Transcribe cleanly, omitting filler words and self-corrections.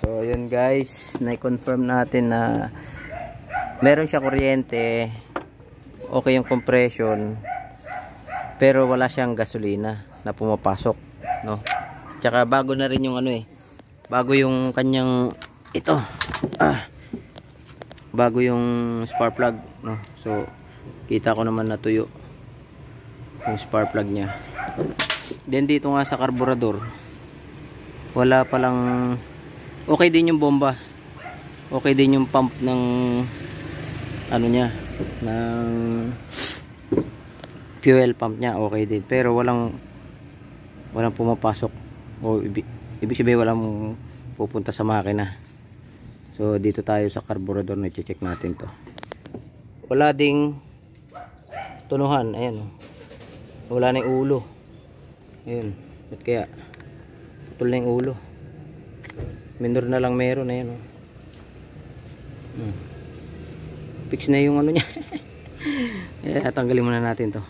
So yun guys, na-confirm natin na meron siya kuryente, okay yung compression, pero wala siyang gasolina na pumapasok, no? Tsaka bago na rin yung bago yung kanyang bago yung spark plug, no? So kita ko naman natuyo yung spark plug niya. Then dito nga sa carburetor, wala palang, okay din yung bomba, okay din yung pump ng niya, ng fuel pump niya, okay din, pero walang pumapasok, o ibig sabihin walang pupunta sa makina. So dito tayo sa carburetor, na check natin to. Wala ding tunuhan, ayan, wala na yung ulo, ayun, at kaya putol na yung ulo, minor na lang meron, ayan, fix na yung niya. Tanggalin muna natin to.